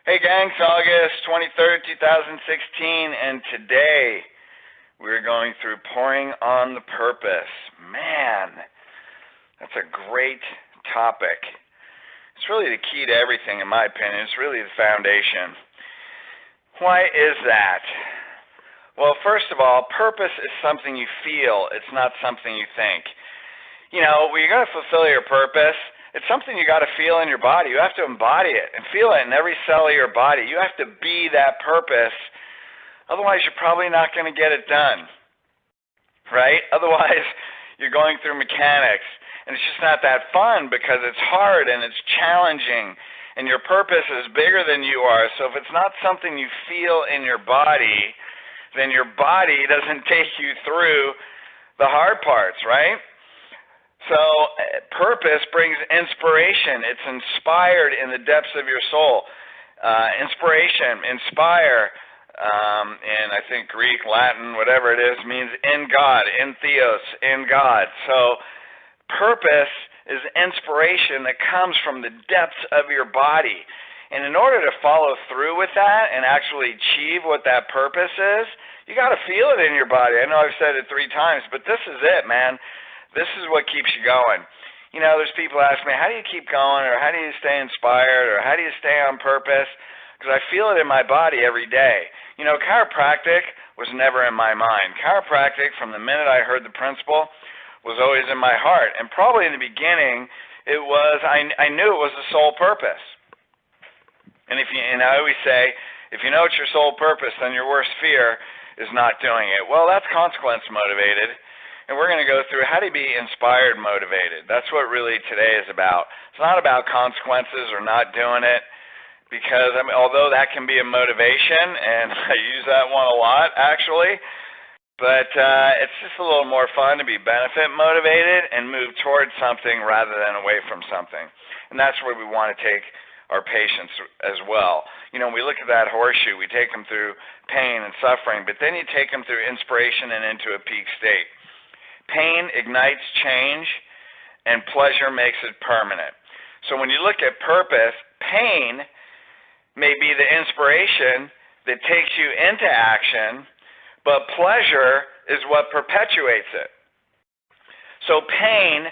Hey gang, it's August 23rd, 2016, and today we're going through pouring on the purpose. Man, that's a great topic. It's really the key to everything, in my opinion. It's really the foundation. Why is that? Well, first of all, purpose is something you feel. It's not something you think. You know, when you're going to fulfill your purpose, it's something you got to feel in your body. You have to embody it and feel it in every cell of your body. You have to be that purpose. Otherwise, you're probably not going to get it done, right? Otherwise, you're going through mechanics, and it's just not that fun because it's hard and it's challenging, and your purpose is bigger than you are. So if it's not something you feel in your body, then your body doesn't take you through the hard parts, right? So purpose brings inspiration. It's inspired in the depths of your soul. Inspiration, inspire, in I think Greek, Latin, whatever it is, means in God, in theos, in God. So purpose is inspiration that comes from the depths of your body. And in order to follow through with that and actually achieve what that purpose is, you got to feel it in your body. I know I've said it 3 times, but this is it, man. This is what keeps you going. You know, there's people ask me, how do you keep going, or how do you stay inspired, or how do you stay on purpose? Because I feel it in my body every day. You know, chiropractic was never in my mind. Chiropractic, from the minute I heard the principle, was always in my heart. And probably in the beginning, it was, I knew it was the sole purpose. And I always say, if you know it's your sole purpose, then your worst fear is not doing it. Well, that's consequence motivated. And we're going to go through how to be inspired motivated. That's what really today is about. It's not about consequences or not doing it, because although that can be a motivation, and I use that one a lot actually, but it's just a little more fun to be benefit motivated and move towards something rather than away from something. And that's where we want to take our patients as well. You know, we look at that horseshoe, we take them through pain and suffering, but then you take them through inspiration and into a peak state. Pain ignites change, and pleasure makes it permanent. So when you look at purpose, pain may be the inspiration that takes you into action, but pleasure is what perpetuates it. So pain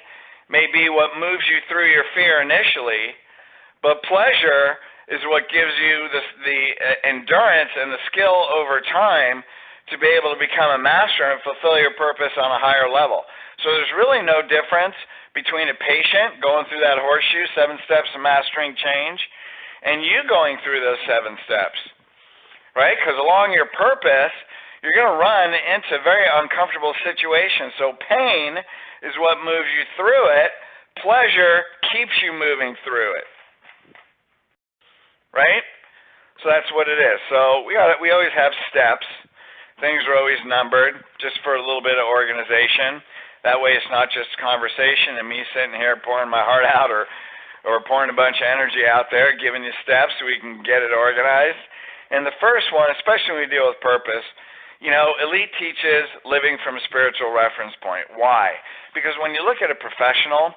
may be what moves you through your fear initially, but pleasure is what gives you the endurance and the skill over time to be able to become a master and fulfill your purpose on a higher level. So there's really no difference between a patient going through that horseshoe, 7 steps of mastering change, and you going through those 7 steps, right? Because along your purpose, you're going to run into very uncomfortable situations. So pain is what moves you through it. Pleasure keeps you moving through it, right? So that's what it is. So we always have steps. Things are always numbered, just for a little bit of organization. That way it's not just conversation and me sitting here pouring my heart out or pouring a bunch of energy out there, giving you steps so we can get it organized. And the first one, especially when we deal with purpose, you know, Elite teaches living from a spiritual reference point. Why? Because when you look at a professional,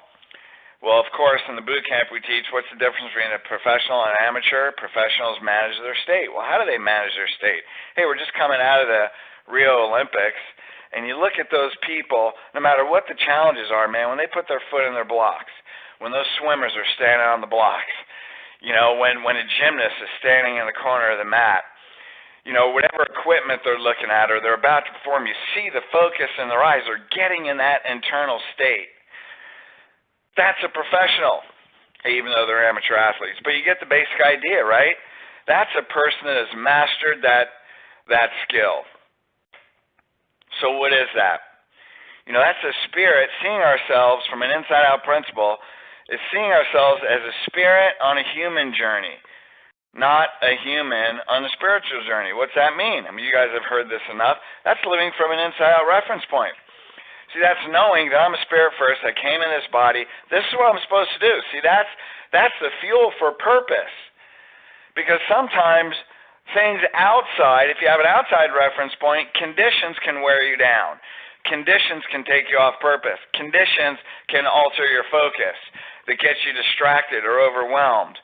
well, of course, in the boot camp we teach what's the difference between a professional and an amateur. Professionals manage their state. Well, how do they manage their state? Hey, we're just coming out of the Rio Olympics, and you look at those people, no matter what the challenges are, man, when they put their foot in their blocks, when those swimmers are standing on the blocks, you know, when a gymnast is standing in the corner of the mat, you know, whatever equipment they're looking at or they're about to perform, you see the focus in their eyes. They're getting in that internal state. That's a professional, even though they're amateur athletes. But you get the basic idea, right? That's a person that has mastered that skill. So what is that? You know, that's a spirit. Seeing ourselves from an inside-out principle is seeing ourselves as a spirit on a human journey, not a human on a spiritual journey. What's that mean? I mean, you guys have heard this enough. That's living from an inside-out reference point. See, that's knowing that I'm a spirit first. I came in this body. This is what I'm supposed to do. See, that's the fuel for purpose. Because sometimes things outside, if you have an outside reference point, conditions can wear you down. Conditions can take you off purpose. Conditions can alter your focus that gets you distracted or overwhelmed.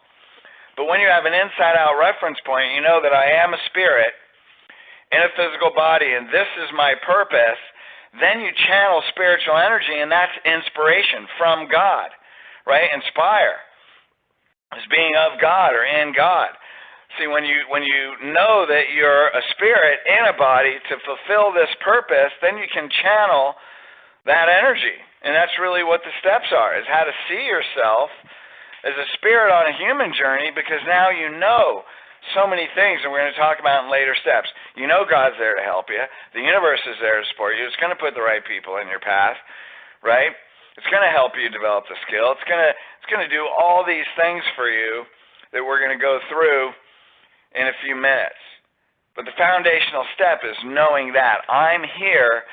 But when you have an inside-out reference point, you know that I am a spirit in a physical body, and this is my purpose, then you channel spiritual energy, and that's inspiration from God, right? Inspire is being of God or in God. See, when you know that you're a spirit in a body to fulfill this purpose, then you can channel that energy. And that's really what the steps are, is how to see yourself as a spirit on a human journey, because now you know so many things, and we're going to talk about in later steps. You know God's there to help you. The universe is there to support you. It's going to put the right people in your path, right? It's going to help you develop the skill. It's going to do all these things for you that we're going to go through in a few minutes. But the foundational step is knowing that I'm here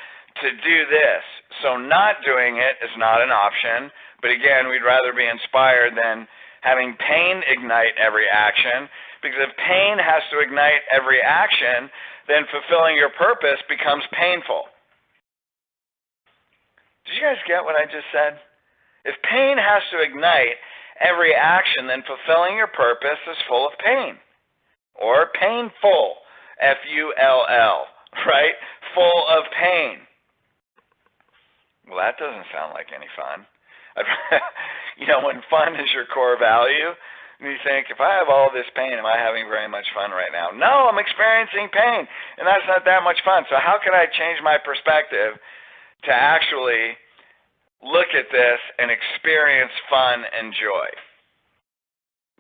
to do this. So not doing it is not an option. But again, we'd rather be inspired than having pain ignite every action. Because if pain has to ignite every action, then fulfilling your purpose becomes painful. Did you guys get what I just said? If pain has to ignite every action, then fulfilling your purpose is full of pain. Or painful, F-U-L-L, right? Full of pain. Well, that doesn't sound like any fun. You know, when fun is your core value, and you think, if I have all this pain, am I having very much fun right now? No, I'm experiencing pain, and that's not that much fun. So how can I change my perspective to actually look at this and experience fun and joy?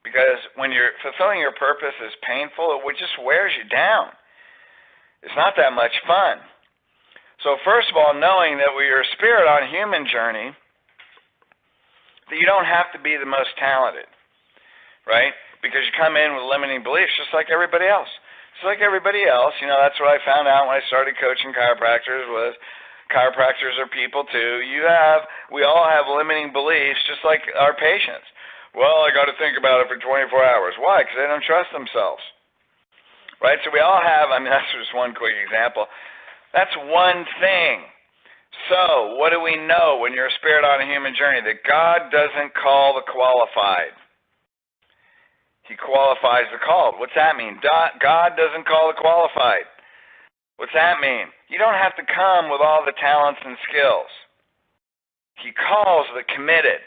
Because when you're fulfilling your purpose is painful, it just wears you down. It's not that much fun. So first of all, knowing that we're a spirit on a human journey, that you don't have to be the most talented, right? Because you come in with limiting beliefs just like everybody else. Just like everybody else, you know, that's what I found out when I started coaching chiropractors was chiropractors are people too. We all have limiting beliefs just like our patients. Well, I got to think about it for 24 hours. Why? Because they don't trust themselves, right? So we all have, I mean, that's just one quick example. That's one thing. So, what do we know when you're a spirit on a human journey? That God doesn't call the qualified. He qualifies the called. What's that mean? God doesn't call the qualified. What's that mean? You don't have to come with all the talents and skills. He calls the committed,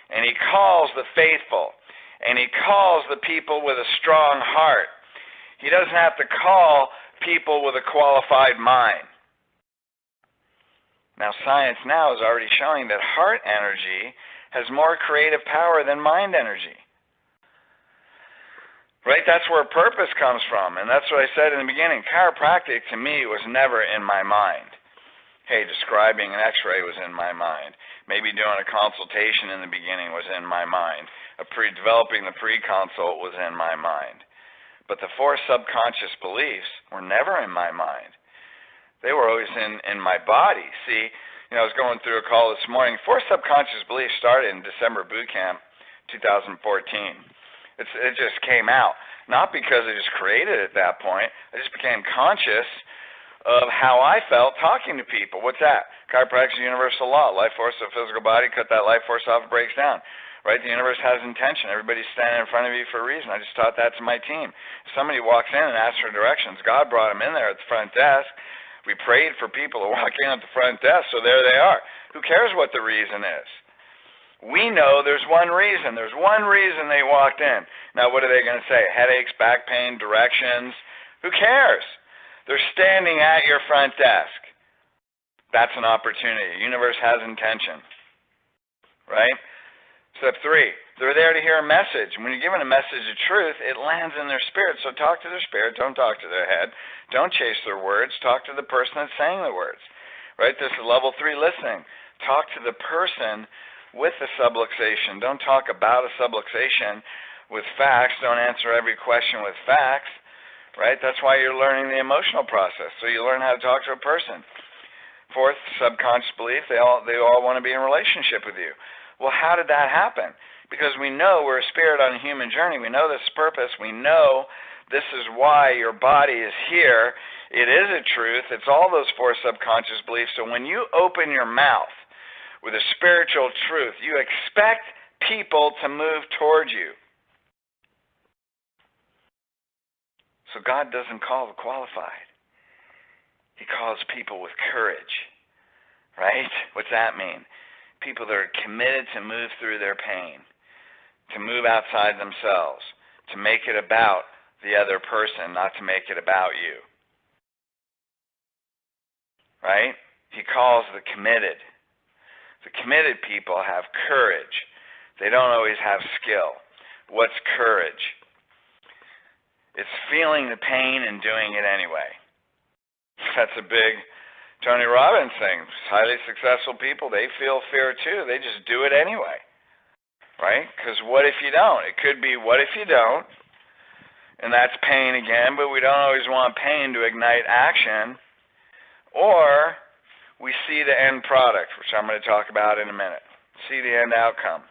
and he calls the faithful, and he calls the people with a strong heart. He doesn't have to call people with a qualified mind. Now, science now is already showing that heart energy has more creative power than mind energy. Right? That's where purpose comes from, and that's what I said in the beginning. Chiropractic, to me, was never in my mind. Hey, describing an x-ray was in my mind. Maybe doing a consultation in the beginning was in my mind. Developing the pre-consult was in my mind. But the four subconscious beliefs were never in my mind. They were always in my body. See, you know, I was going through a call this morning. Four subconscious beliefs started in December boot camp 2014. It just came out. Not because I just created it at that point. I just became conscious of how I felt talking to people. What's that? Chiropractic is a universal law. Life force of the physical body, cut that life force off, it breaks down. Right? The universe has intention. Everybody's standing in front of you for a reason. I just taught that to my team. If somebody walks in and asks for directions, God brought them in there at the front desk. We prayed for people to walk in at the front desk, so there they are. Who cares what the reason is? We know there's one reason. There's one reason they walked in. Now, what are they going to say? Headaches, back pain, directions? Who cares? They're standing at your front desk. That's an opportunity. The universe has intention, right? Step 3, they're there to hear a message. When you're given a message of truth, it lands in their spirit. So talk to their spirit. Don't talk to their head. Don't chase their words. Talk to the person that's saying the words, right? This is level 3 listening. Talk to the person with the subluxation. Don't talk about a subluxation with facts. Don't answer every question with facts, right? That's why you're learning the emotional process. So you learn how to talk to a person. 4th, subconscious belief, they all want to be in a relationship with you. Well, how did that happen? Because we know we're a spirit on a human journey. We know this purpose. We know this is why your body is here. It is a truth. It's all those 4 subconscious beliefs. So when you open your mouth with a spiritual truth, you expect people to move toward you. So God doesn't call the qualified. He calls people with courage, right? What's that mean? People that are committed to move through their pain, to move outside themselves, to make it about the other person, not to make it about you, right? He calls the committed. The committed people have courage. They don't always have skill. What's courage? It's feeling the pain and doing it anyway. That's a big Tony Robbins thing. Highly successful people, they feel fear too. They just do it anyway, right? Because what if you don't? It could be what if you don't? And that's pain again, but we don't always want pain to ignite action. Or we see the end product, which I'm going to talk about in a minute. See the end outcome.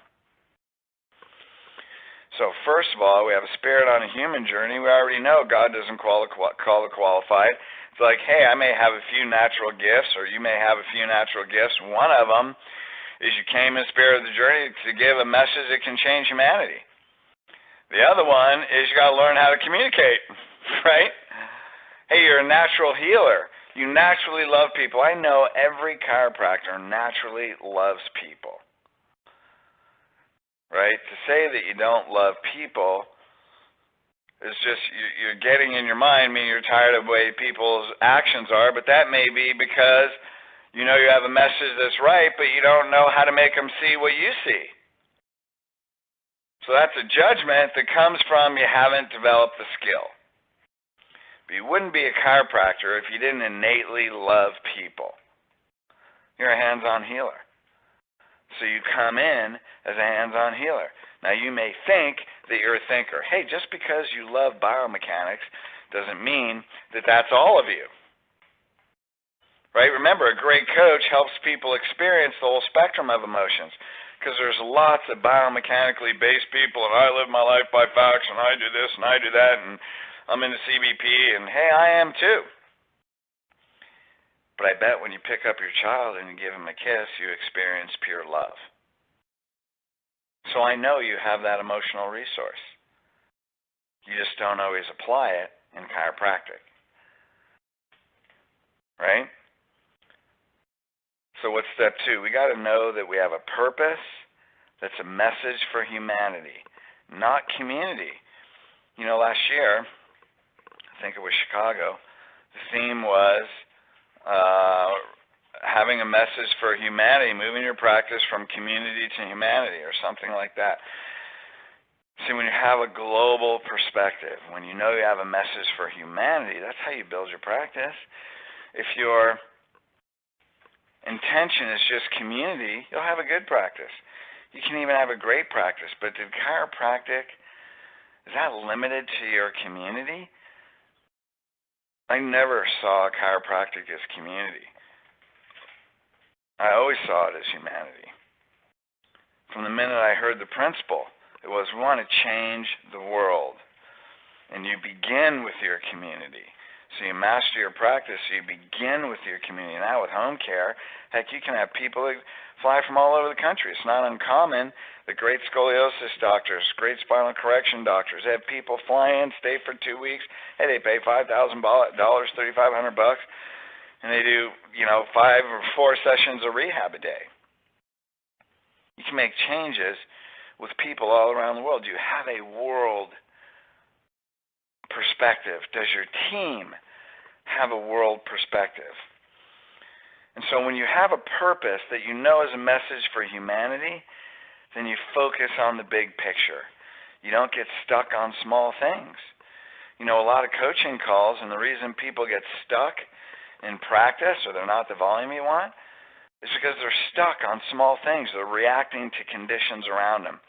So first of all, we have a spirit on a human journey. We already know God doesn't call the qualified. It's like, hey, I may have a few natural gifts, or you may have a few natural gifts. One of them is you came in spirit of the journey to give a message that can change humanity. The other one is you got to learn how to communicate, right? Hey, you're a natural healer. You naturally love people. I know every chiropractor naturally loves people. Right? To say that you don't love people is just, you're getting in your mind, meaning you're tired of the way people's actions are, but that may be because you know you have a message that's right, but you don't know how to make them see what you see. So that's a judgment that comes from you haven't developed the skill. But you wouldn't be a chiropractor if you didn't innately love people. You're a hands-on healer. So you come in as a hands-on healer. Now you may think that you're a thinker. Hey, just because you love biomechanics doesn't mean that that's all of you. Right? Remember, a great coach helps people experience the whole spectrum of emotions, because there's lots of biomechanically based people, and I live my life by facts, and I do this and I do that, and I'm into CBP, and hey, I am too. But I bet when you pick up your child and you give him a kiss, you experience pure love. So I know you have that emotional resource. You just don't always apply it in chiropractic. Right? So what's step 2? We got to know that we have a purpose that's a message for humanity, not community. You know, last year, I think it was Chicago, the theme was having a message for humanity, moving your practice from community to humanity, or something like that. See, when you have a global perspective, when you know you have a message for humanity, that's how you build your practice. If your intention is just community, you'll have a good practice. You can even have a great practice, but did chiropractic, is that limited to your community? I never saw chiropractic as community. I always saw it as humanity. From the minute I heard the principle, it was we want to change the world. And you begin with your community. So you master your practice, so you begin with your community. Now with home care, heck, you can have people that fly from all over the country. It's not uncommon that great scoliosis doctors, great spinal correction doctors, have people fly in, stay for 2 weeks. Hey, they pay $5,000, $3,500, and they do, 5 or 4 sessions of rehab a day. You can make changes with people all around the world. You have a world perspective. Does your team have a world perspective? And so when you have a purpose that you know is a message for humanity, then you focus on the big picture. You don't get stuck on small things. A lot of coaching calls, and the reason people get stuck in practice, or they're not the volume you want, is because they're stuck on small things. They're reacting to conditions around them.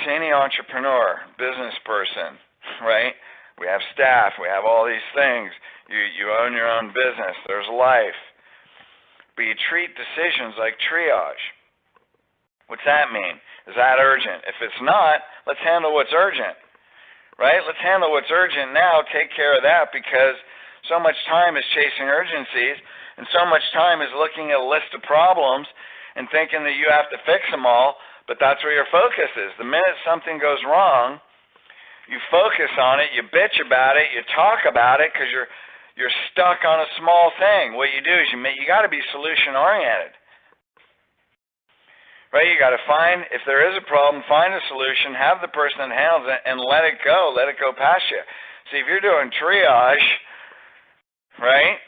See, any entrepreneur, business person, right? We have staff, we have all these things. You own your own business, there's life. But you treat decisions like triage. What's that mean? Is that urgent? If it's not, let's handle what's urgent. Right? Let's handle what's urgent now, take care of that, because so much time is chasing urgencies, and so much time is looking at a list of problems and thinking that you have to fix them all, but that's where your focus is. The minute something goes wrong, You focus on it, you bitch about it, you talk about it because you're stuck on a small thing. What you do is you got to be solution oriented. Right? You got to find, if there is a problem, find a solution, have the person that handles it, and let it go past you. See, if you're doing triage, right?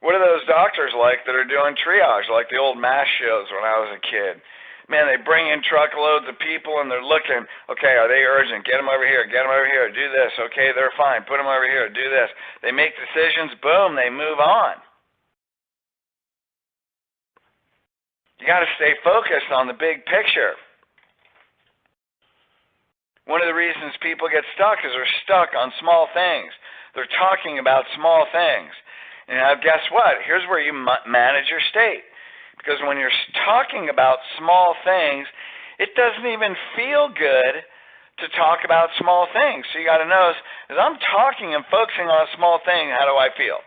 What are those doctors like that are doing triage, like the old MASH shows when I was a kid? Man, they bring in truckloads of people and they're looking, okay, are they urgent? Get them over here, do this. Okay, they're fine, put them over here, do this. They make decisions, boom, they move on. You got to stay focused on the big picture. One of the reasons people get stuck is they're stuck on small things. They're talking about small things. And now guess what? Here's where you manage your state. Because when you're talking about small things, it doesn't even feel good to talk about small things. So you got to know, as I'm talking and focusing on a small thing, how do I feel?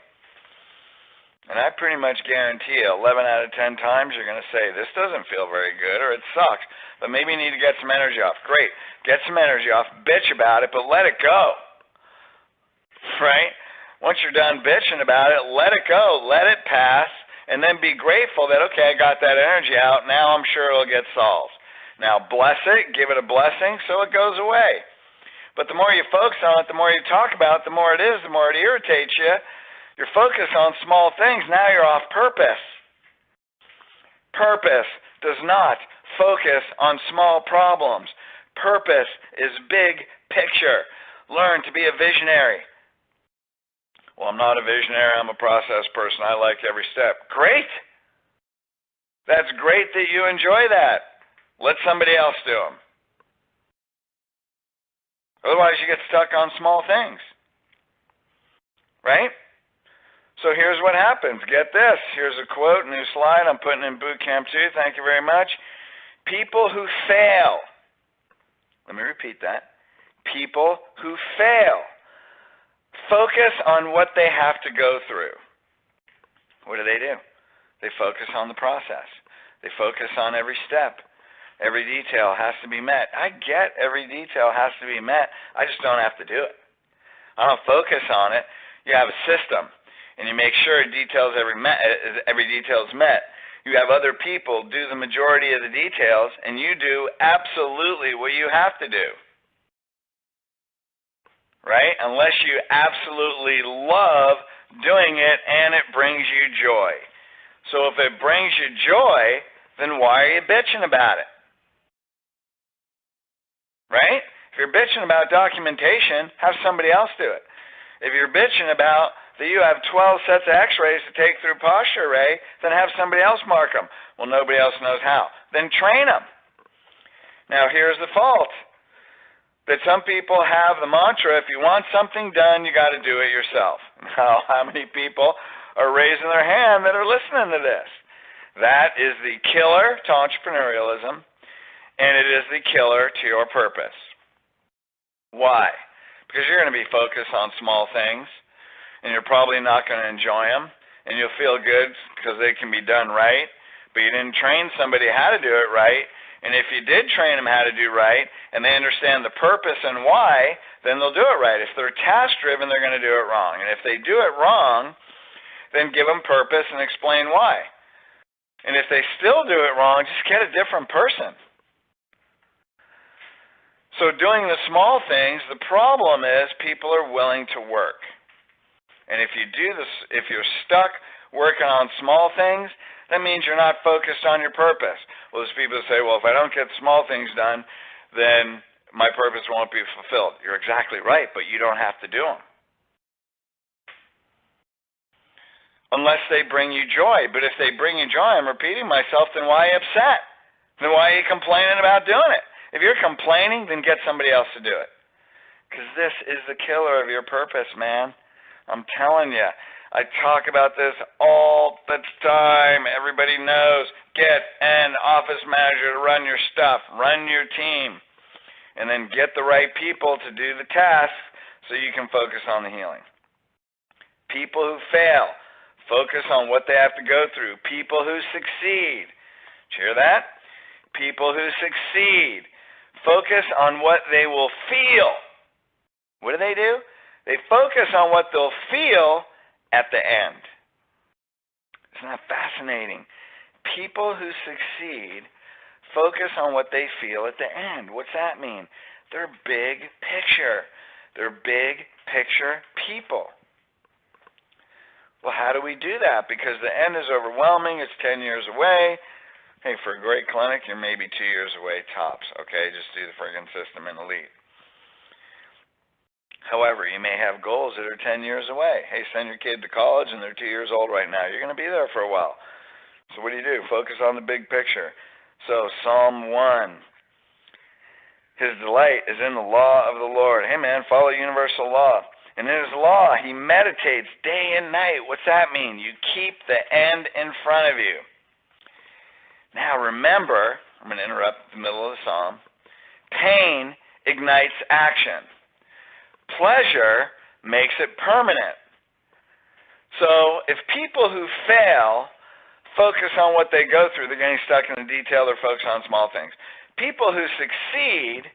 And I pretty much guarantee you 11 out of 10 times you're going to say, this doesn't feel very good, or it sucks, but maybe you need to get some energy off. Great. Get some energy off. Bitch about it, but let it go. Right? Once you're done bitching about it, let it go. Let it pass, and then be grateful that, okay, I got that energy out. Now I'm sure it'll get solved. Now bless it. Give it a blessing so it goes away. But the more you focus on it, the more you talk about it, the more it is, the more it irritates you. You're focused on small things. Now you're off purpose. Purpose does not focus on small problems. Purpose is big picture. Learn to be a visionary. Well, I'm not a visionary. I'm a process person. I like every step. Great. That's great that you enjoy that. Let somebody else do them. Otherwise, you get stuck on small things. Right? So here's what happens. Get this. Here's a quote, new slide. I'm putting in boot camp too. Thank you very much. People who fail. Let me repeat that. People who fail focus on what they have to go through. What do? They focus on the process. They focus on every step. Every detail has to be met. I get every detail has to be met. I just don't have to do it. I don't focus on it. You have a system. And you make sure every detail is met. You have other people do the majority of the details, and you do absolutely what you have to do. Right? Unless you absolutely love doing it and it brings you joy. So if it brings you joy, then why are you bitching about it? Right? If you're bitching about documentation, have somebody else do it. If you're bitching about that you have 12 sets of x-rays to take through posture array, then have somebody else mark them. Well, nobody else knows how. Then train them. Now, here's the fault. That some people have the mantra, if you want something done, you got to do it yourself. Now, how many people are raising their hand that are listening to this? That is the killer to entrepreneurialism, and it is the killer to your purpose. Why? Because you're going to be focused on small things, and you're probably not going to enjoy them, and you'll feel good because they can be done right, but you didn't train somebody how to do it right, and if you did train them how to do right, and they understand the purpose and why, then they'll do it right. If they're task-driven, they're going to do it wrong, and if they do it wrong, then give them purpose and explain why. And if they still do it wrong, just get a different person. So doing the small things, the problem is people are willing to work. And if you do this, if you're stuck working on small things, that means you're not focused on your purpose. Well, there's people who say, well, if I don't get small things done, then my purpose won't be fulfilled. You're exactly right, but you don't have to do them. Unless they bring you joy. But if they bring you joy, I'm repeating myself, then why are you upset? Then why are you complaining about doing it? If you're complaining, then get somebody else to do it. Because this is the killer of your purpose, man. I'm telling you. I talk about this all the time. Everybody knows. Get an office manager to run your stuff. Run your team. And then get the right people to do the tasks so you can focus on the healing. People who fail, focus on what they have to go through. People who succeed. Did you hear that? People who succeed, focus on what they will feel. What do? They focus on what they'll feel at the end. Isn't that fascinating? People who succeed focus on what they feel at the end. What's that mean? They're big picture. They're big picture people. Well, how do we do that? Because the end is overwhelming. It's 10 years away. Hey, for a great clinic, you're maybe 2 years away tops. Okay, just do the friggin' system and elite. However, you may have goals that are 10 years away. Hey, send your kid to college and they're 2 years old right now. You're going to be there for a while. So what do? Focus on the big picture. So Psalm 1, his delight is in the law of the Lord. Hey, man, follow universal law. And in his law, he meditates day and night. What's that mean? You keep the end in front of you. Now remember, I'm going to interrupt the middle of the psalm, pain ignites action. Pleasure makes it permanent. So if people who fail focus on what they go through, they're getting stuck in the detail, they're focused on small things. People who succeed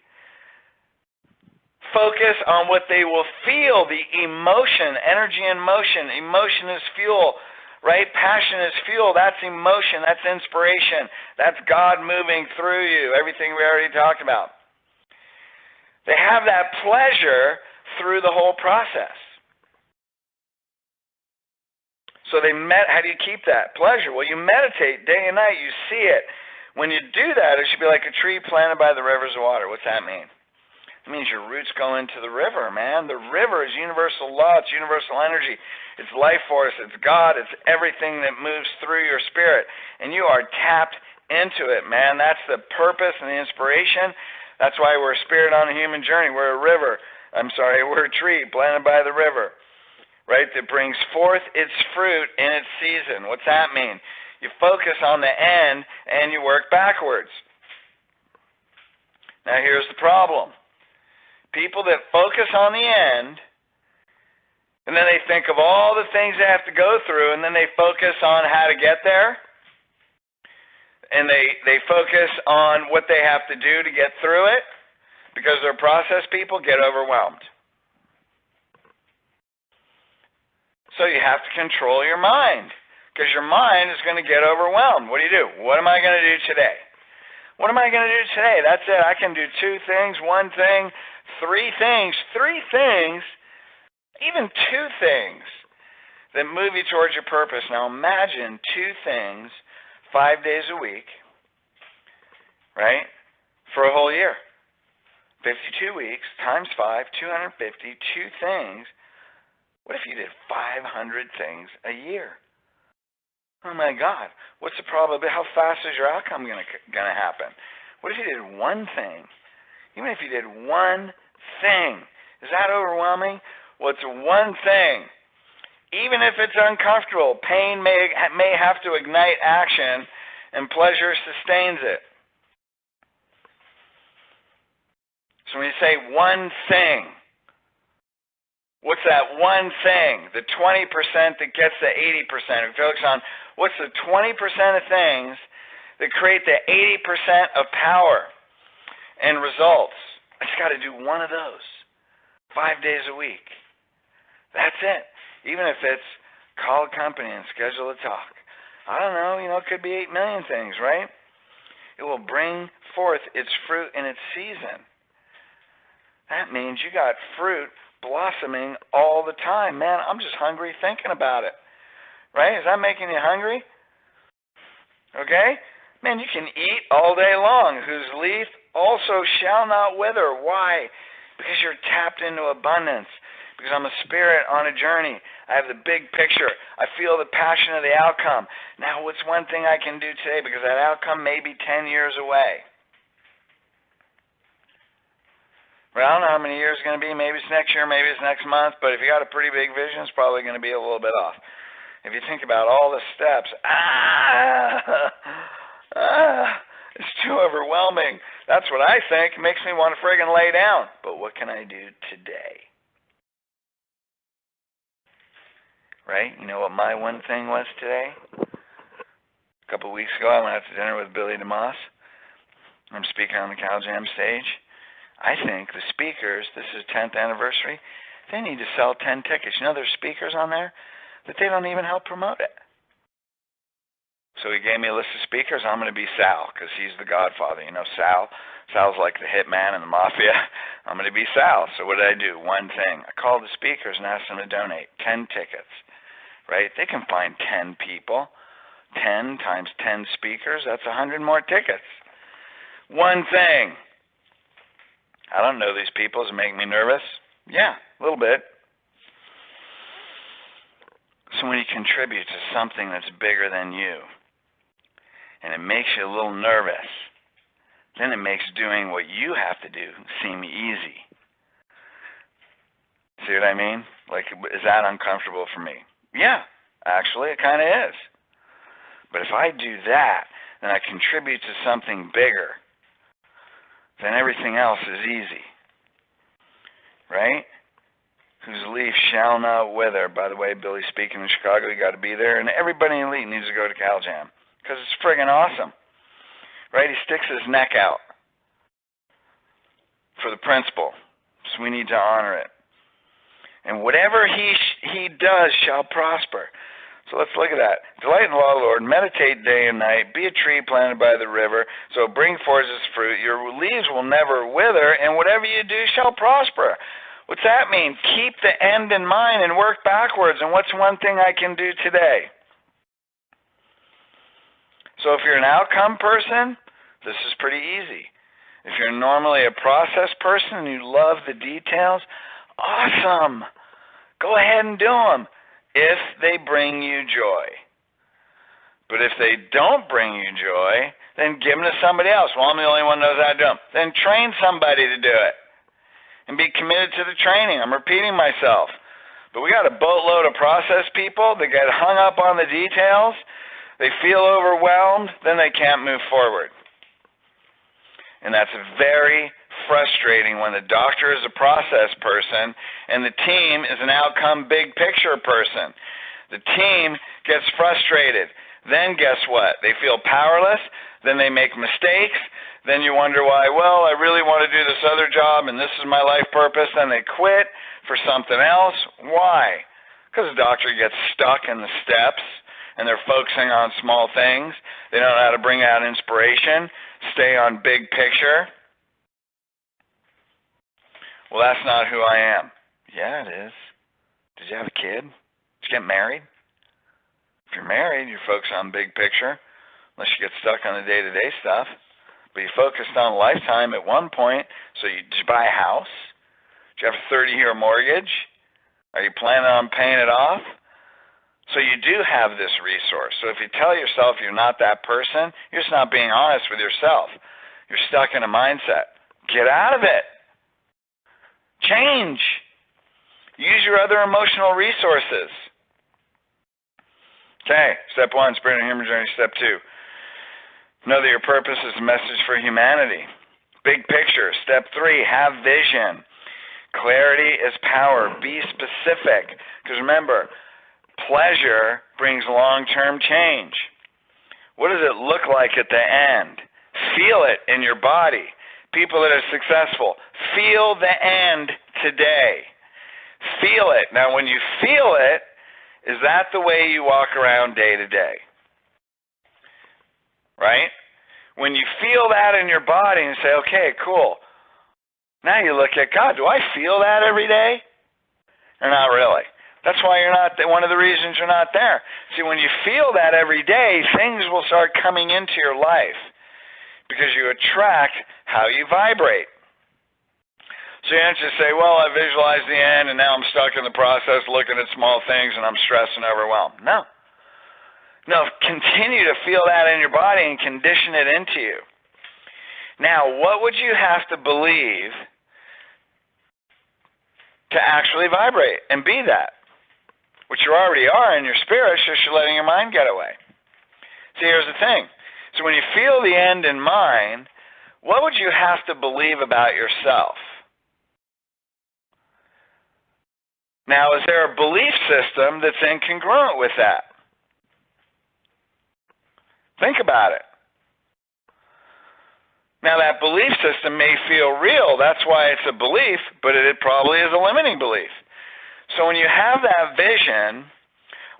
focus on what they will feel, the emotion, energy in motion. Emotion is fuel, right? Passion is fuel. That's emotion. That's inspiration. That's God moving through you, everything we already talked about. They have that pleasure through the whole process. So how do you keep that pleasure? Well, you meditate day and night. You see it. When you do that, it should be like a tree planted by the rivers of water. What's that mean? It means your roots go into the river, man. The river is universal law. It's universal energy. It's life force. It's God. It's everything that moves through your spirit. And you are tapped into it, man. That's the purpose and the inspiration. That's why we're a spirit on a human journey. We're a tree planted by the river, right, that brings forth its fruit in its season. What's that mean? You focus on the end and you work backwards. Now here's the problem. People that focus on the end, and then they think of all the things they have to go through, and then they focus on how to get there, and they focus on what they have to do to get through it, because they're process people, get overwhelmed. So you have to control your mind, because your mind is going to get overwhelmed. What do? What am I going to do today? What am I going to do today? That's it. I can do 2 things, 1 thing, 3 things, even 2 things that move you towards your purpose. Now imagine 2 things 5 days a week, right, for a whole year. 52 weeks times 5, 250, 2 things. What if you did 500 things a year? Oh my God, what's the probability? How fast is your outcome going to happen? What if you did 1 thing? Even if you did 1 thing, is that overwhelming? Well, it's 1 thing. Even if it's uncomfortable, pain may have to ignite action, and pleasure sustains it. So when you say 1 thing, what's that 1 thing? The 20% that gets the 80%. We focus on what's the 20% of things that create the 80% of power and results. I just got to do 1 of those 5 days a week. That's it. Even if it's call a company and schedule a talk. I don't know, it could be 8 million things, right? It will bring forth its fruit in its season. That means you got fruit blossoming all the time. Man, I'm just hungry thinking about it. Right? Is that making you hungry? Okay? Man, you can eat all day long. Whose leaf also shall not wither. Why? Because you're tapped into abundance. Because I'm a spirit on a journey. I have the big picture. I feel the passion of the outcome. Now, what's 1 thing I can do today? Because that outcome may be 10 years away. Well, I don't know how many years it's going to be. Maybe it's next year, maybe it's next month. But if you got a pretty big vision, it's probably going to be a little bit off. If you think about all the steps, it's too overwhelming. That's what I think. It makes me want to friggin' lay down. But what can I do today? Right? You know what my 1 thing was today? A couple of weeks ago, I went out to dinner with Billy DeMoss. I'm speaking on the Cal Jam stage. I think the speakers, this is 10th anniversary, they need to sell 10 tickets. You know, there's speakers on there that they don't even help promote it. So he gave me a list of speakers. I'm going to be Sal because he's the godfather. You know, Sal's like the hitman in the mafia. I'm going to be Sal. So what did I do? One thing. I called the speakers and asked them to donate 10 tickets, right? They can find 10 people. 10 times 10 speakers, that's 100 more tickets. One thing. I don't know these people. Does it make me nervous? Yeah, a little bit. So when you contribute to something that's bigger than you, and it makes you a little nervous, then it makes doing what you have to do seem easy. See what I mean? Like, is that uncomfortable for me? Yeah, actually, it kind of is. But if I do that, then I contribute to something bigger, then everything else is easy. Right? Whose leaf shall not wither. By the way, Billy's speaking in Chicago. You got to be there. And everybody in Elite needs to go to CalJam because it's friggin' awesome. Right? He sticks his neck out for the principle. So we need to honor it. And whatever he does shall prosper. So let's look at that. Delight in the law of the Lord, meditate day and night, be a tree planted by the river, so bring forth its fruit. Your leaves will never wither, and whatever you do shall prosper. What's that mean? Keep the end in mind and work backwards. And what's one thing I can do today? So if you're an outcome person, this is pretty easy. If you're normally a process person and you love the details, awesome. Go ahead and do them. If they bring you joy. But if they don't bring you joy, then give them to somebody else. Well, I'm the only one who knows how to do them. Then train somebody to do it. And be committed to the training. I'm repeating myself. But we got a boatload of process people that get hung up on the details. They feel overwhelmed. Then they can't move forward. And that's very frustrating when the doctor is a process person and the team is an outcome big picture person. The team gets frustrated. Then guess what? They feel powerless. Then they make mistakes. Then you wonder why, well, I really want to do this other job and this is my life purpose. Then they quit for something else. Why? Because the doctor gets stuck in the steps and they're focusing on small things. They don't know how to bring out inspiration, stay on big picture. Well, that's not who I am. Yeah, it is. Did you have a kid? Did you get married? If you're married, you're focused on big picture, unless you get stuck on the day-to-day stuff. But you focused on a lifetime at one point. So did you buy a house? Do you have a 30-year mortgage? Are you planning on paying it off? So you do have this resource. So if you tell yourself you're not that person, you're just not being honest with yourself. You're stuck in a mindset. Get out of it. Change. Use your other emotional resources. Okay, step 1, spirit and human journey. Step 2, know that your purpose is a message for humanity. Big picture. Step 3, have vision. Clarity is power. Be specific. Because remember, pleasure brings long-term change. What does it look like at the end? Feel it in your body. People that are successful, feel the end today. Feel it. Now, when you feel it, is that the way you walk around day to day? Right? When you feel that in your body and say, okay, cool. Now you look at God. Do I feel that every day? Or not really? That's why you're not, one of the reasons you're not there. See, when you feel that every day, things will start coming into your life. Because you attract how you vibrate. So you don't just say, well, I visualized the end and now I'm stuck in the process looking at small things and I'm stressed and overwhelmed. No. No, continue to feel that in your body and condition it into you. Now, what would you have to believe to actually vibrate and be that? Which you already are in your spirit, it's just you're letting your mind get away. See, here's the thing. So when you feel the end in mind, what would you have to believe about yourself? Now, is there a belief system that's incongruent with that? Think about it. Now, that belief system may feel real. That's why it's a belief, but it probably is a limiting belief. So when you have that vision,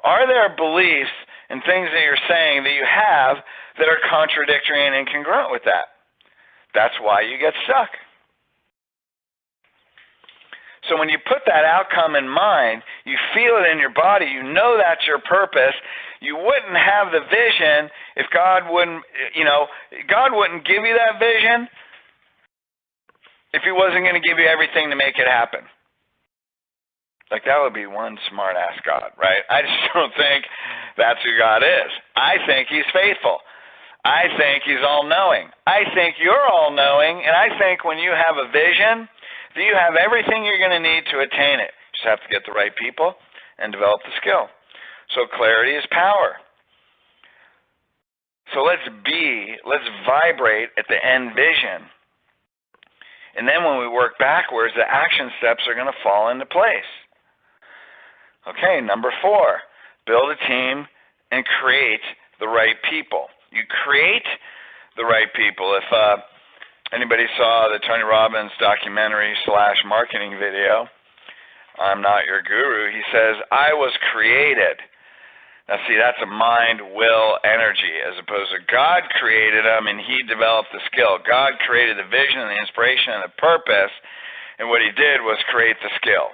are there beliefs and things that you're saying that you have that are contradictory and incongruent with that? That's why you get stuck. So when you put that outcome in mind, you feel it in your body, you know that's your purpose. You wouldn't have the vision if God wouldn't give you that vision if he wasn't going to give you everything to make it happen. Like, that would be one smart-ass God, right? I just don't think that's who God is. I think he's faithful. I think he's all-knowing. I think you're all-knowing, and I think when you have a vision, that you have everything you're going to need to attain it. You just have to get the right people and develop the skill. So clarity is power. So let's vibrate at the end vision. And then when we work backwards, the action steps are going to fall into place. Okay, number 4, build a team and create the right people. You create the right people. If anybody saw the Tony Robbins documentary / marketing video, I'm Not Your Guru, he says, I was created. Now see, that's a mind, will, energy, as opposed to God created them and he developed the skill. God created the vision and the inspiration and the purpose, and what he did was create the skill.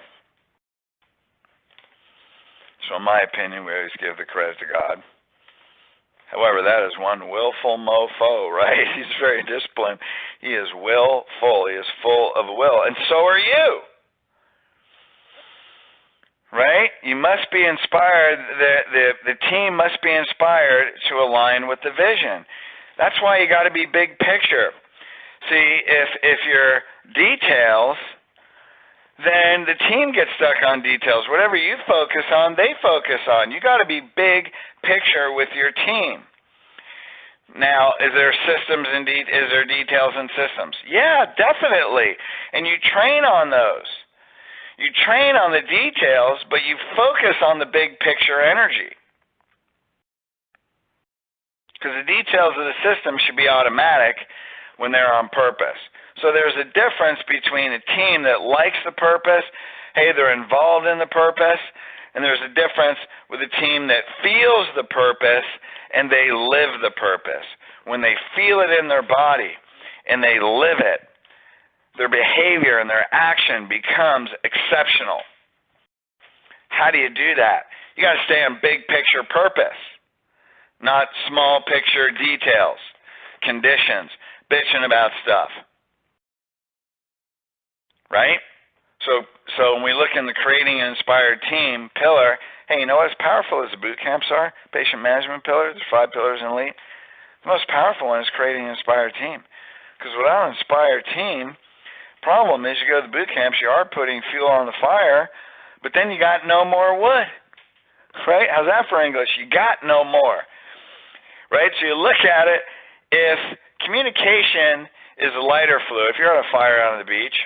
So in my opinion, we always give the credit to God. However, that is one willful mofo, right? He's very disciplined. He is willful. He is full of will. And so are you. Right? You must be inspired. The team must be inspired to align with the vision. That's why you got to be big picture. See, if your details, then the team gets stuck on details. Whatever you focus on, they focus on. You got to be big picture with your team. Now, is there systems and is there details and systems? Yeah, definitely. And you train on those. You train on the details, but you focus on the big picture energy. Because the details of the system should be automatic when they're on purpose. So there's a difference between a team that likes the purpose, hey, they're involved in the purpose, and there's a difference with a team that feels the purpose and they live the purpose. When they feel it in their body and they live it, their behavior and their action becomes exceptional. How do you do that? You got to stay on big picture purpose, not small picture details, conditions, bitching about stuff. Right? So when we look in the creating an inspired team pillar, hey, you know what? As powerful as the boot camps are, patient management pillar, there's 5 pillars in elite. The most powerful one is creating an inspired team. Because without an inspired team, problem is you go to the boot camps, you are putting fuel on the fire, but then you got no more wood. Right? How's that for English? You got no more. Right? So you look at it, if communication is a lighter fluid, if you're on a fire out on the beach,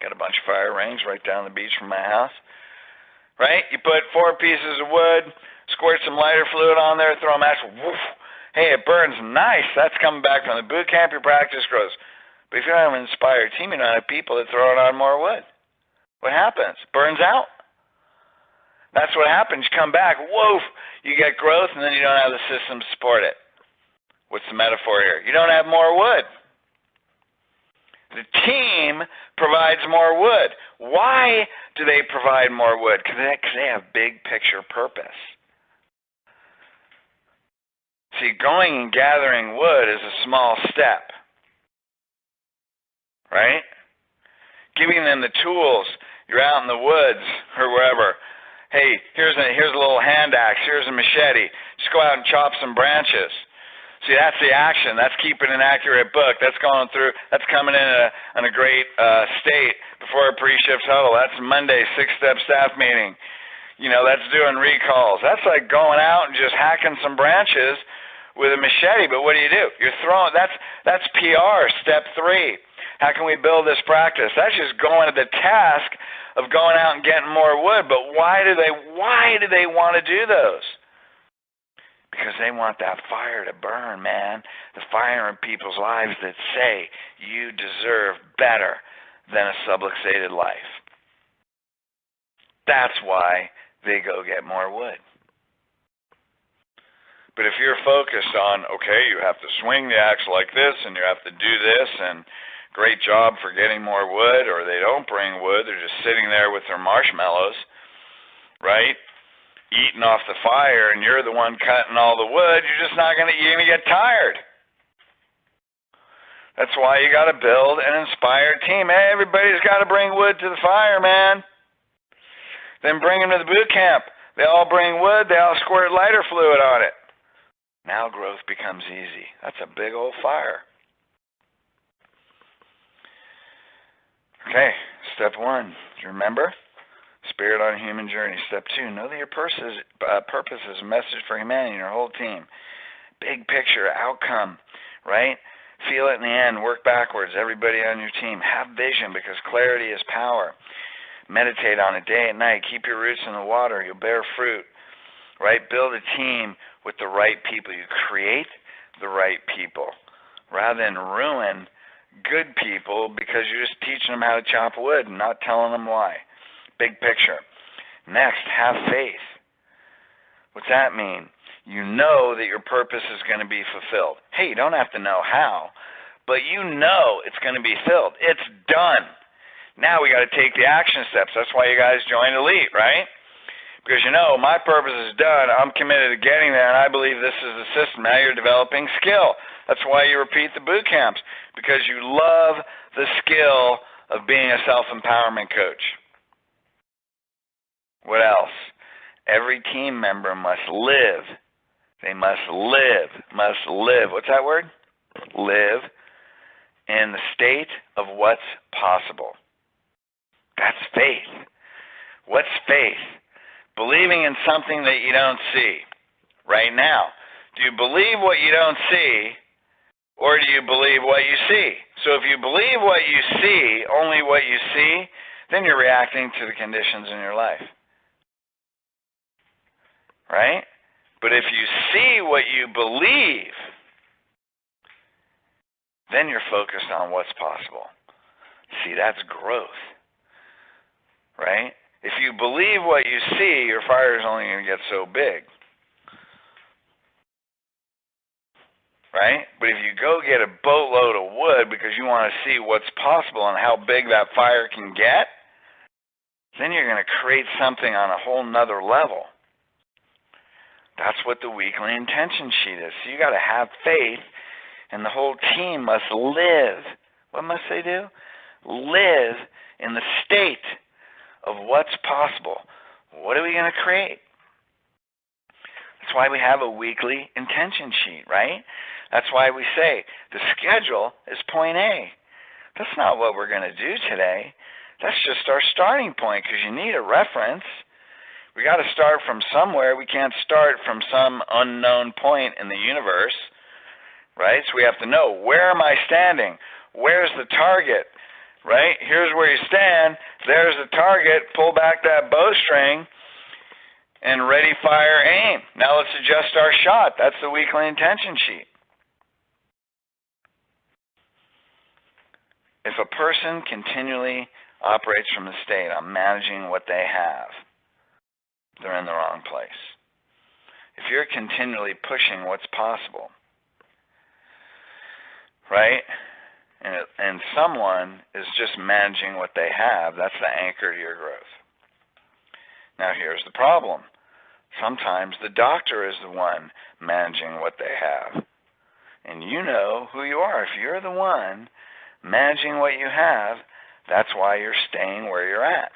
got a bunch of fire rings right down the beach from my house, right? You put 4 pieces of wood, squirt some lighter fluid on there, throw a match, woof. Hey, it burns nice. That's coming back from the boot camp, your practice grows. But if you don't have an inspired team, you don't have people that throw it on more wood. What happens? Burns out. That's what happens. You come back, woof, you get growth, and then you don't have the system to support it. What's the metaphor here? You don't have more wood. The team provides more wood. Why do they provide more wood? Because they have big picture purpose. See, going and gathering wood is a small step, right? Giving them the tools. You're out in the woods or wherever. Hey, here's a little hand axe. Here's a machete. Just go out and chop some branches. See, that's the action. That's keeping an accurate book. That's going through. That's coming in a great state before a pre-shift huddle. That's Monday 6-step staff meeting. You know, that's doing recalls. That's like going out and just hacking some branches with a machete. But what do? You're throwing. That's PR. Step 3. How can we build this practice? That's just going to the task of going out and getting more wood. But why do they want to do those? because they want that fire to burn, man. The fire in people's lives that say you deserve better than a subluxated life. That's why they go get more wood. But if you're focused on, okay, you have to swing the axe like this, and you have to do this, and great job for getting more wood, or they don't bring wood, they're just sitting there with their marshmallows, right? Eating off the fire, and you're the one cutting all the wood, you're gonna get tired. That's why you gotta build an inspired team. Hey, everybody's gotta bring wood to the fire, man. Then bring them to the boot camp. They all bring wood, they all squirt lighter fluid on it. Now growth becomes easy. That's a big old fire. Okay, step 1, do you remember? Spirit on a human journey. Step 2, know that your purpose is a message for humanity and your whole team. Big picture, outcome, right? Feel it in the end. Work backwards. Everybody on your team. Have vision, because clarity is power. Meditate on it day and night. Keep your roots in the water. You'll bear fruit, right? Build a team with the right people. You create the right people rather than ruin good people because you're just teaching them how to chop wood and not telling them why. Big picture. Next, have faith. What's that mean? You know that your purpose is going to be fulfilled. Hey, you don't have to know how, but you know it's going to be filled. It's done. Now we got to take the action steps. That's why you guys joined Elite, right? Because you know my purpose is done. I'm committed to getting there, and I believe this is the system. Now you're developing skill. That's why you repeat the boot camps, because you love the skill of being a self-empowerment coach. What else? Every team member must live. They must live. What's that word? Live in the state of what's possible. That's faith. What's faith? Believing in something that you don't see right now. Do you believe what you don't see, or do you believe what you see? So if you believe what you see, only what you see, then you're reacting to the conditions in your life. Right? But if you see what you believe, then you're focused on what's possible. See, that's growth. Right? If you believe what you see, your fire is only going to get so big. Right? But if you go get a boatload of wood because you want to see what's possible and how big that fire can get, then you're going to create something on a whole nother level. That's what the weekly intention sheet is. So you got to have faith, and the whole team must live. What must they do? Live in the state of what's possible. What are we going to create? That's why we have a weekly intention sheet, right? That's why we say the schedule is point A. That's not what we're going to do today. That's just our starting point, because you need a reference. We got to start from somewhere. We can't start from some unknown point in the universe, right? So we have to know, where am I standing? Where's the target, right? Here's where you stand. There's the target. Pull back that bowstring and ready, fire, aim. Now let's adjust our shot. That's the weekly intention sheet. If a person continually operates from the state, I'm managing what they have, they're in the wrong place. If you're continually pushing what's possible, right, and someone is just managing what they have, that's the anchor to your growth. Now here's the problem. Sometimes the doctor is the one managing what they have. And you know who you are. If you're the one managing what you have, that's why you're staying where you're at.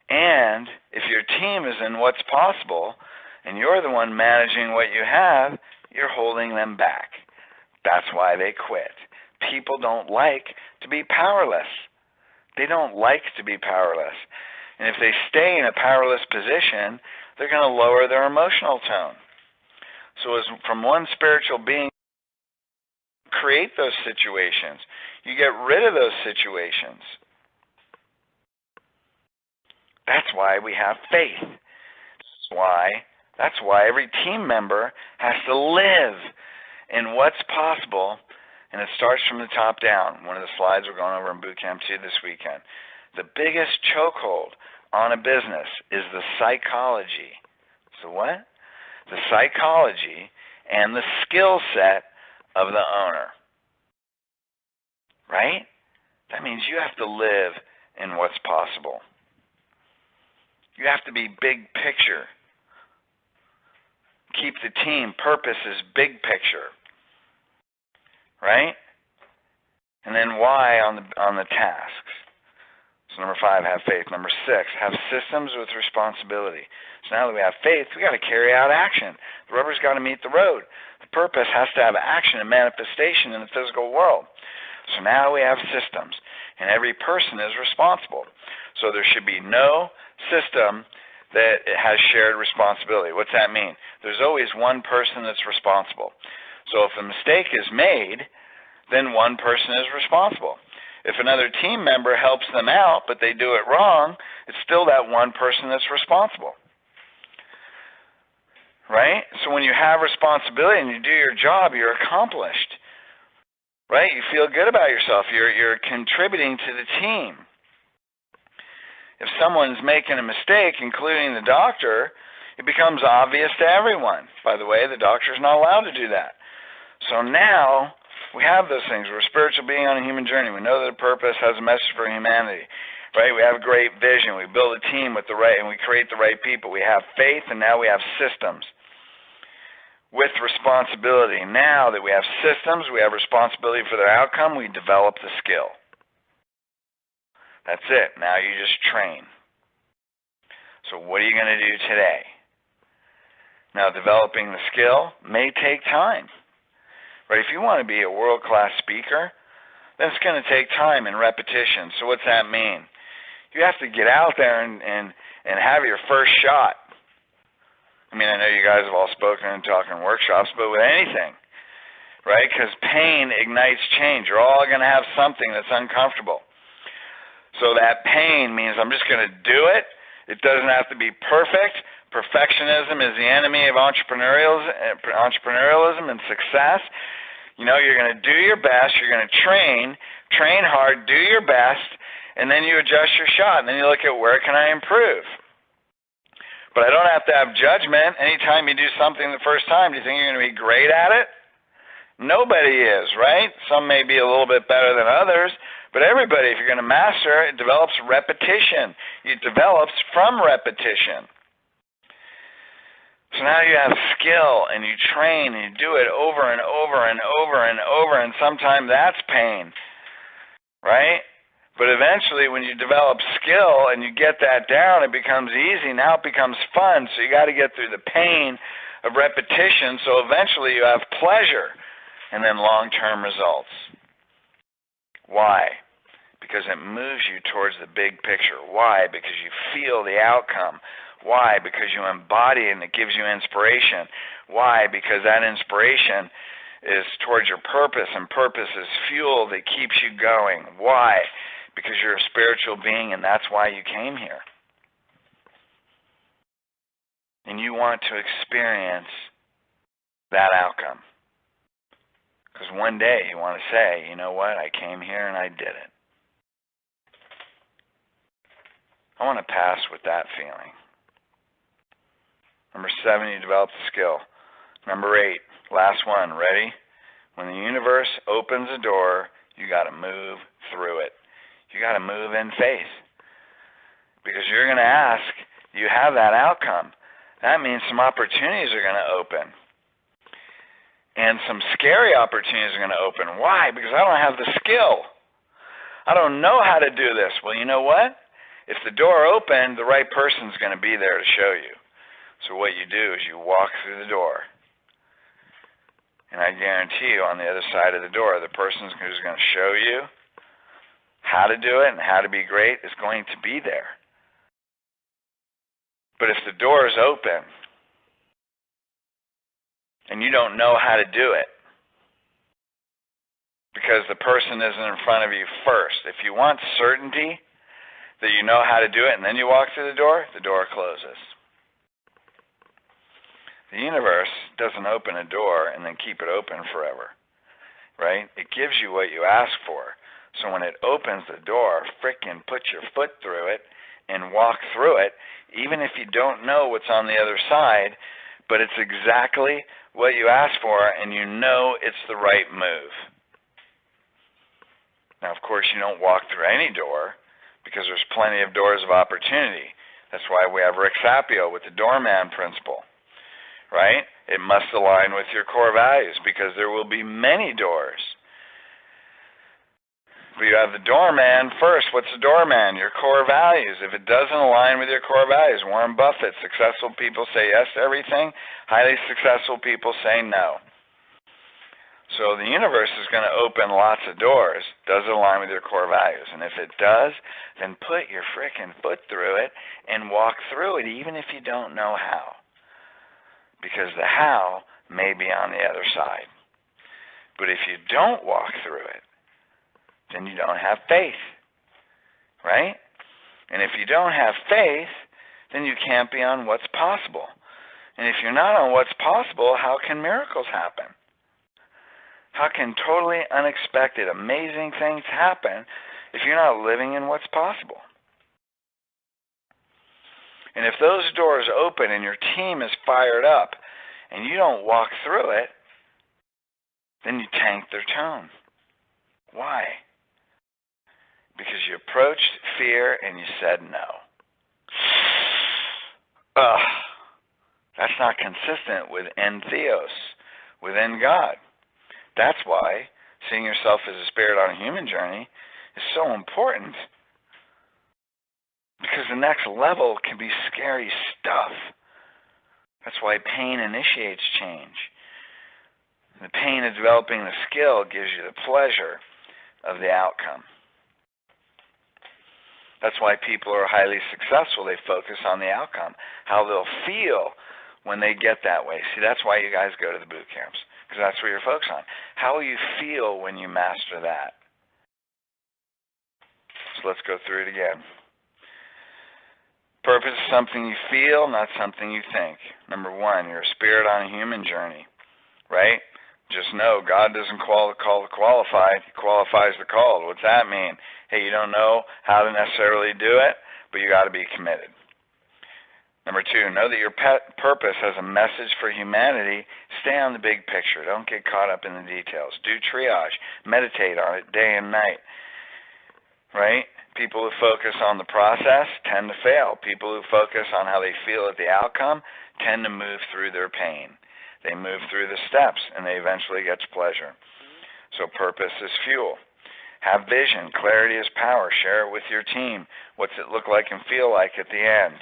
And if your team is in what's possible, and you're the one managing what you have, you're holding them back. That's why they quit. People don't like to be powerless. They don't like to be powerless. And if they stay in a powerless position, they're going to lower their emotional tone. So as from one spiritual being, create those situations. You get rid of those situations. That's why we have faith. That's why That's why every team member has to live in what's possible, and it starts from the top down. One of the slides we're going over in boot camp 2 this weekend. The biggest chokehold on a business is the psychology. So what? The psychology and the skill set of the owner. Right? That means you have to live in what's possible. You have to be big picture. Keep the team. Purpose is big picture. Right? And then why on the tasks. So number 5, have faith. Number 6, have systems with responsibility. So now that we have faith, we got to carry out action. The rubber's got to meet the road. The purpose has to have action and manifestation in the physical world. So now we have systems, and every person is responsible. So there should be no system that has shared responsibility. What's that mean? There's always one person that's responsible. So if a mistake is made, then one person is responsible. If another team member helps them out, but they do it wrong, it's still that one person that's responsible. Right? So when you have responsibility and you do your job, you're accomplished. Right? You feel good about yourself. You're contributing to the team. If someone's making a mistake, including the doctor, it becomes obvious to everyone. By the way, the doctor's not allowed to do that. So now we have those things. We're a spiritual being on a human journey. We know that a purpose has a message for humanity. Right? We have a great vision. We build a team with the right, and we create the right people. We have faith, and now we have systems with responsibility. Now that we have systems, we have responsibility for their outcome, we develop the skill. That's it. Now you just train. So what are you going to do today? Now, developing the skill may take time. Right? If you want to be a world-class speaker, then it's going to take time and repetition. So what's that mean? You have to get out there and have your first shot. I mean, I know you guys have all spoken and talked in workshops, but with anything, right? Because pain ignites change. You're all going to have something that's uncomfortable. So that pain means I'm just going to do it. It doesn't have to be perfect. Perfectionism is the enemy of entrepreneurialism and success. You know, you're going to do your best. You're going to train hard, do your best, and then you adjust your shot. And then you look at where can I improve. But I don't have to have judgment. Anytime you do something the first time, do you think you're going to be great at it? Nobody is, right? Some may be a little bit better than others, but everybody, if you're going to master, it develops repetition. It develops from repetition. So now you have skill, and you train, and you do it over and over and over and over, and sometimes that's pain, right? But eventually, when you develop skill and you get that down, it becomes easy. Now it becomes fun. So you got to get through the pain of repetition. So eventually you have pleasure and then long-term results. Why? Because it moves you towards the big picture. Why? Because you feel the outcome. Why? Because you embody it and it gives you inspiration. Why? Because that inspiration is towards your purpose, and purpose is fuel that keeps you going. Why? Because you're a spiritual being, and that's why you came here. And you want to experience that outcome. Because one day you want to say, you know what, I came here and I did it. I want to pass with that feeling. Number 7, you develop the skill. Number 8, last one, ready? When the universe opens a door, you got to move through it. You got to move in faith. Because you're going to ask, you have that outcome. That means some opportunities are going to open. And some scary opportunities are going to open. Why? Because I don't have the skill. I don't know how to do this. Well, you know what? If the door opened, the right person's going to be there to show you. So what you do is you walk through the door. And I guarantee you on the other side of the door, the person who's going to show you how to do it and how to be great is going to be there. But if the door is open and you don't know how to do it because the person isn't in front of you first, if you want certainty that you know how to do it and then you walk through the door closes. The universe doesn't open a door and then keep it open forever, right? It gives you what you ask for. So when it opens the door, frickin' put your foot through it and walk through it, even if you don't know what's on the other side, but it's exactly what you asked for and you know it's the right move. Now, of course, you don't walk through any door because there's plenty of doors of opportunity. That's why we have Rick Sapio with the doorman principle, right? It must align with your core values because there will be many doors. But you have the doorman first. What's the doorman? Your core values. If it doesn't align with your core values, Warren Buffett, successful people say yes to everything. Highly successful people say no. So the universe is going to open lots of doors. Does it align with your core values? And if it does, then put your frickin' foot through it and walk through it, even if you don't know how. Because the how may be on the other side. But if you don't walk through it, then you don't have faith, right? And if you don't have faith, then you can't be on what's possible. And if you're not on what's possible, how can miracles happen? How can totally unexpected, amazing things happen if you're not living in what's possible? And if those doors open and your team is fired up and you don't walk through it, then you tank their tone. Why? Because you approached fear and you said no. That's not consistent with entheos, within God. That's why seeing yourself as a spirit on a human journey is so important. Because the next level can be scary stuff. That's why pain initiates change. The pain of developing the skill gives you the pleasure of the outcome. That's why people are highly successful. They focus on the outcome, how they'll feel when they get that way. See, that's why you guys go to the boot camps, because that's what you're focused on. How will you feel when you master that? So let's go through it again. Purpose is something you feel, not something you think. Number one, you're a spirit on a human journey, right? Just know God doesn't call the qualified. He qualifies the called. What's that mean? Hey, you don't know how to necessarily do it, but you got to be committed. Number two, know that your purpose has a message for humanity. Stay on the big picture. Don't get caught up in the details. Do triage. Meditate on it day and night, right? People who focus on the process tend to fail. People who focus on how they feel at the outcome tend to move through their pain. They move through the steps, and they eventually get to pleasure. So purpose is fuel. Have vision. Clarity is power. Share it with your team. What's it look like and feel like at the end?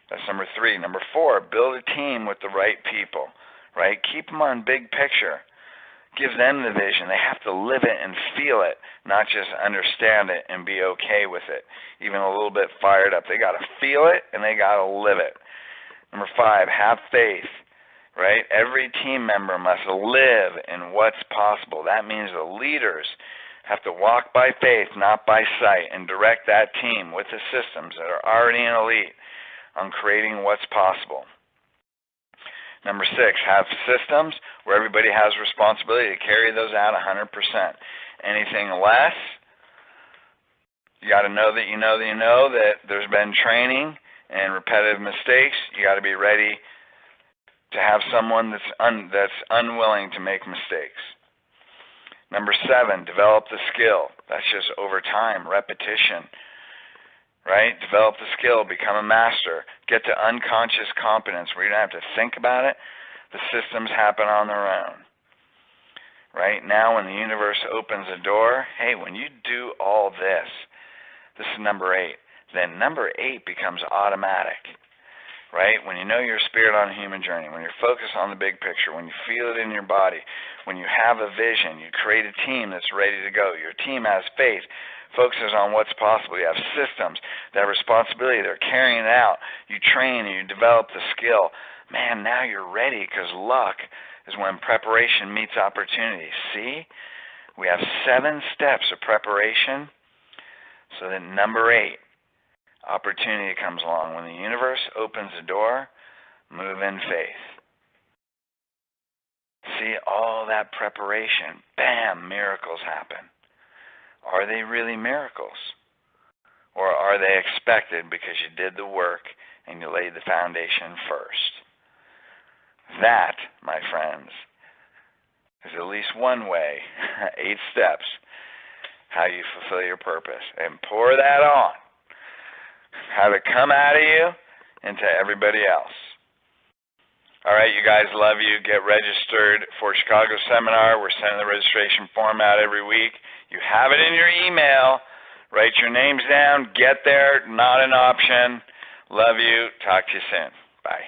That's number three. Number four, build a team with the right people, right? Keep them on big picture. Give them the vision. They have to live it and feel it, not just understand it and be okay with it, even a little bit fired up. They got to feel it, and they got to live it. Number five, have faith. Right? Every team member must live in what's possible. That means the leaders have to walk by faith, not by sight, and direct that team with the systems that are already in elite on creating what's possible. Number six, have systems where everybody has responsibility to carry those out 100%. Anything less, you got to know that you know that you know that there's been training and repetitive mistakes. You got to be ready to have someone that's unwilling to make mistakes. Number seven, develop the skill. That's just over time, repetition, right? Develop the skill, become a master. Get to unconscious competence where you don't have to think about it. The systems happen on their own. Right? Now when the universe opens a door, hey, when you do all this is number eight. Then number eight becomes automatic. Right? When you know you're a spirit on a human journey, when you're focused on the big picture, when you feel it in your body, when you have a vision, you create a team that's ready to go. Your team has faith, focuses on what's possible. You have systems, that responsibility, they're carrying it out. You train and you develop the skill. Man, now you're ready, because luck is when preparation meets opportunity. See? We have 7 steps of preparation, so that number 8, opportunity comes along. When the universe opens the door, Move in faith. See, all that preparation, bam, miracles happen. Are they really miracles? Or are they expected because you did the work and you laid the foundation first? That, my friends, is at least one way, 8 steps, how you fulfill your purpose. And pour that on. Have it come out of you into everybody else. All right, you guys, love you. Get registered for Chicago Seminar. We're sending the registration form out every week. You have it in your email. Write your names down. Get there. Not an option. Love you. Talk to you soon. Bye.